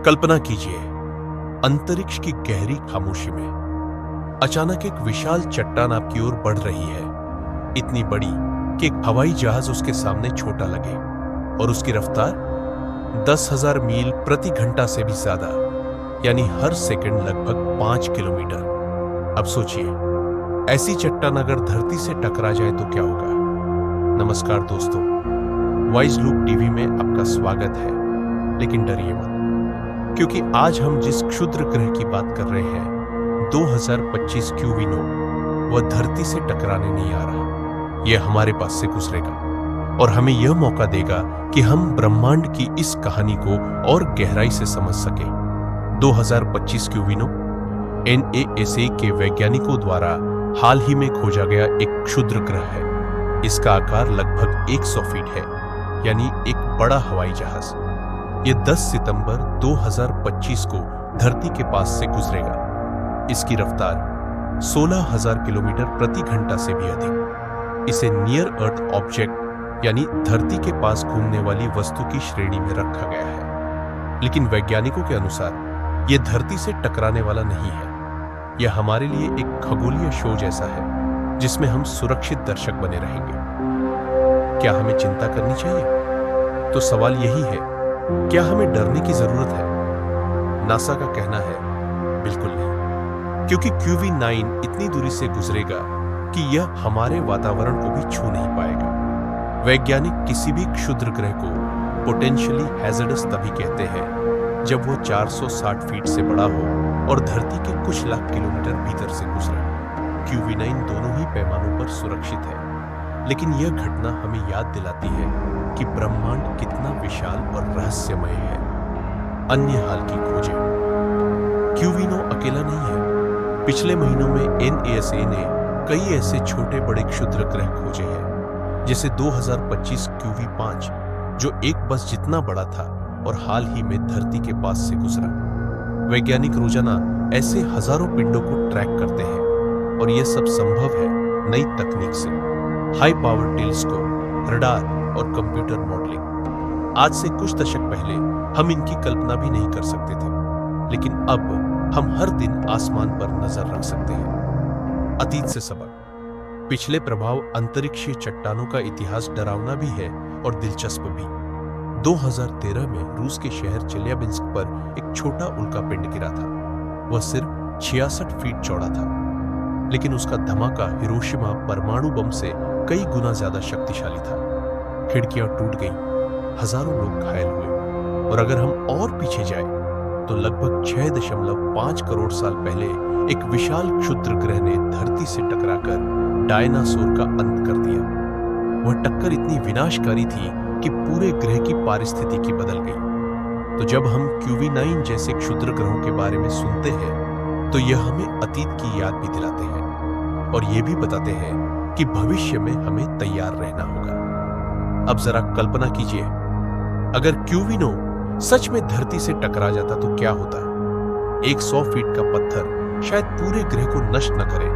कल्पना कीजिए, अंतरिक्ष की गहरी खामोशी में अचानक एक विशाल चट्टान आपकी ओर बढ़ रही है। इतनी बड़ी कि एक हवाई जहाज उसके सामने छोटा लगे, और उसकी रफ्तार 10,000 मील प्रति घंटा से भी ज्यादा, यानी हर सेकंड लगभग 5 किलोमीटर। अब सोचिए, ऐसी चट्टान अगर धरती से टकरा जाए तो क्या होगा। नमस्कार दोस्तों, वाइज लूप टीवी में आपका स्वागत है। लेकिन डरिए मत, क्योंकि आज हम जिस क्षुद्र ग्रह की बात कर रहे हैं 2025 क्यूविनो, वह धरती से टकराने नहीं आ रहा। यह हमारे पास से गुजरेगा और हमें यह मौका देगा कि हम ब्रह्मांड की इस कहानी को और गहराई से समझ सके। 2025 क्यूविनो NASA के वैज्ञानिकों द्वारा हाल ही में खोजा गया एक क्षुद्र ग्रह है। इसका आकार लगभग 100 फीट है, यानी एक बड़ा हवाई जहाज। यह 10 सितंबर 2025 को धरती के पास से गुजरेगा। इसकी रफ्तार 16,000 किलोमीटर प्रति घंटा से भी अधिक। इसे नियर अर्थ ऑब्जेक्ट यानी धरती के पास घूमने वाली वस्तु की श्रेणी में रखा गया है। लेकिन वैज्ञानिकों के अनुसार यह धरती से टकराने वाला नहीं है। यह हमारे लिए एक खगोलीय शो जैसा है, जिसमें हम सुरक्षित दर्शक बने रहेंगे। क्या हमें चिंता करनी चाहिए? तो सवाल यही है, क्या हमें डरने की जरूरत है? नासा का कहना है बिल्कुल नहीं, क्योंकि QV9 इतनी दूरी से गुजरेगा कि यह हमारे वातावरण को भी छू नहीं पाएगा। वैज्ञानिक किसी भी क्षुद्र ग्रह को पोटेंशियली हैजर्डस तभी कहते हैं जब वो 460 फीट से बड़ा हो और धरती के कुछ लाख किलोमीटर भीतर से गुजरे। QV9 दोनों ही पैमानों पर सुरक्षित है, लेकिन यह घटना हमें याद दिलाती है कि ब्रह्मांड कितना विशाल और रहस्यमय है। अन्य हाल की खोजें। क्यूविनो अकेला नहीं है। पिछले महीनों में NASA ने कई ऐसे छोटे बड़े क्षुद्र ग्रह खोजे हैं, जैसे 2025 QV5, जो एक बस जितना बड़ा था और हाल ही में धरती के पास से गुजरा। वैज्ञानिक रोजाना ऐसे हजारों पिंडों को ट्रैक करते हैं, और यह सब संभव है नई तकनीक से। हाई पावर टेलीस्कोप, रडार और कंप्यूटर मॉडलिंग। आज से कुछ दशक पहले हम इनकी कल्पना भी नहीं कर सकते थे, लेकिन अब हम हर दिन आसमान पर नजर रख सकते हैं। अतीत से सबक। पिछले प्रभाव अंतरिक्षीय चट्टानों का इतिहास डरावना भी है और दिलचस्प भी। 2013 में रूस के शहर चेल्याबिंस्क पर एक छोटा उल्कापिंड गिरा था। वह सिर्फ 66 फीट चौड़ा था, लेकिन उसका धमाका हिरोशिमा परमाणु बम से कई गुना ज्यादा शक्तिशाली था। खिड़कियां टूट गईं, हजारों लोग घायल हुए। और अगर हम और पीछे जाएं, तो लगभग 6.5 करोड़ साल पहले एक विशाल क्षुद्र ग्रह ने धरती से टकराकर डायनासोर का अंत कर दिया। वह टक्कर इतनी विनाशकारी थी कि पूरे ग्रह की पारिस्थितिकी बदल गई। तो जब हम QV9 जैसे क्षुद्र ग्रहों के बारे में सुनते हैं, तो यह हमें अतीत की याद भी दिलाते हैं और यह भी बताते हैं कि भविष्य में हमें तैयार रहना होगा। अब जरा कल्पना कीजिए, अगर क्यूविनो सच में धरती से टकरा जाता तो क्या होता। 100 फीट का पत्थर शायद पूरे ग्रह को नष्ट न करे,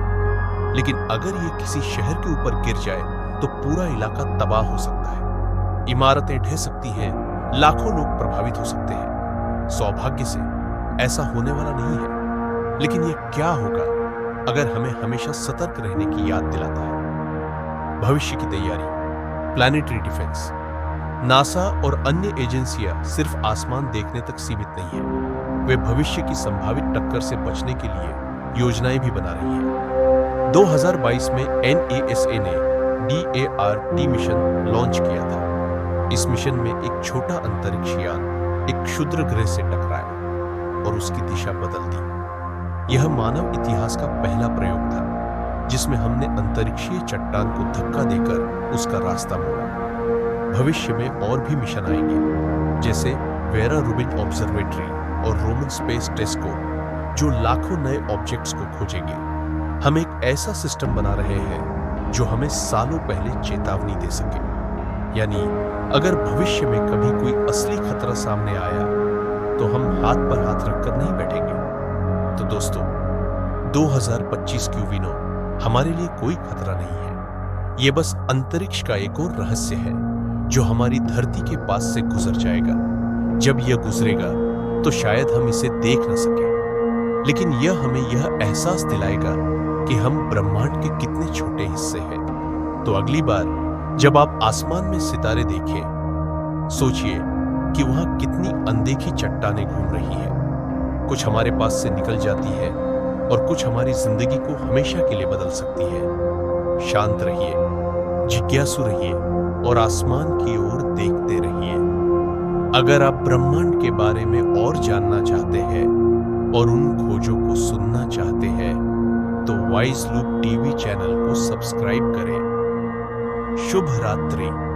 लेकिन अगर यह किसी शहर के ऊपर गिर जाए तो पूरा इलाका तबाह हो सकता है। इमारतें ढह सकती हैं, लाखों लोग प्रभावित हो सकते हैं। सौभाग्य से ऐसा होने वाला नहीं है, लेकिन यह क्या होगा अगर हमें हमेशा सतर्क रहने की याद दिलाता है। भविष्य की तैयारी। Planetary defence. नासा और अन्य एजेंसियां सिर्फ आसमान देखने तक सीमित नहीं है, वे भविष्य की संभावित टक्कर से बचने के लिए योजनाएं भी बना रही हैं। 2022 में NASA ने DART मिशन लॉन्च किया था। इस मिशन में एक छोटा अंतरिक्ष यान एक क्षुद्र ग्रह से टकराया और उसकी दिशा बदल दी। यह मानव इतिहास का पहला प्रयोग था जिसमें हमने अंतरिक्षीय चट्टान को धक्का देकर उसका रास्ता मोड़ा। भविष्य में और भी मिशन आएंगे, जैसे वेरा रूबिन ऑब्जर्वेटरी और रोमन स्पेस टेलीस्कोप, जो लाखों नए ऑब्जेक्ट्स को खोजेंगे। हम एक ऐसा सिस्टम बना रहे हैं जो हमें सालों पहले चेतावनी दे सके। यानी अगर भविष्य में कभी कोई असली खतरा सामने आया, तो हम हाथ पर हाथ रखकर नहीं बैठेंगे। तो दोस्तों, 2025 क्यूविनो हमारे लिए कोई खतरा नहीं है। यह बस अंतरिक्ष का एक और रहस्य है जो हमारी धरती के पास से गुजर जाएगा। जब यह गुजरेगा तो शायद हम इसे देख न सके, लेकिन यह हमें यह एहसास दिलाएगा कि हम ब्रह्मांड के कितने छोटे हिस्से हैं। तो अगली बार जब आप आसमान में सितारे देखें, सोचिए कि वहां कितनी अनदेखी चट्टानें घूम रही हैं। कुछ हमारे पास से निकल जाती है और कुछ हमारी जिंदगी को हमेशा के लिए बदल सकती है। शांत रहिए, जिज्ञासु रहिए और आसमान की ओर देखते रहिए। अगर आप ब्रह्मांड के बारे में और जानना चाहते हैं और उन खोजों को सुनना चाहते हैं, तो वाइज लूप टीवी चैनल को सब्सक्राइब करें। शुभ रात्रि।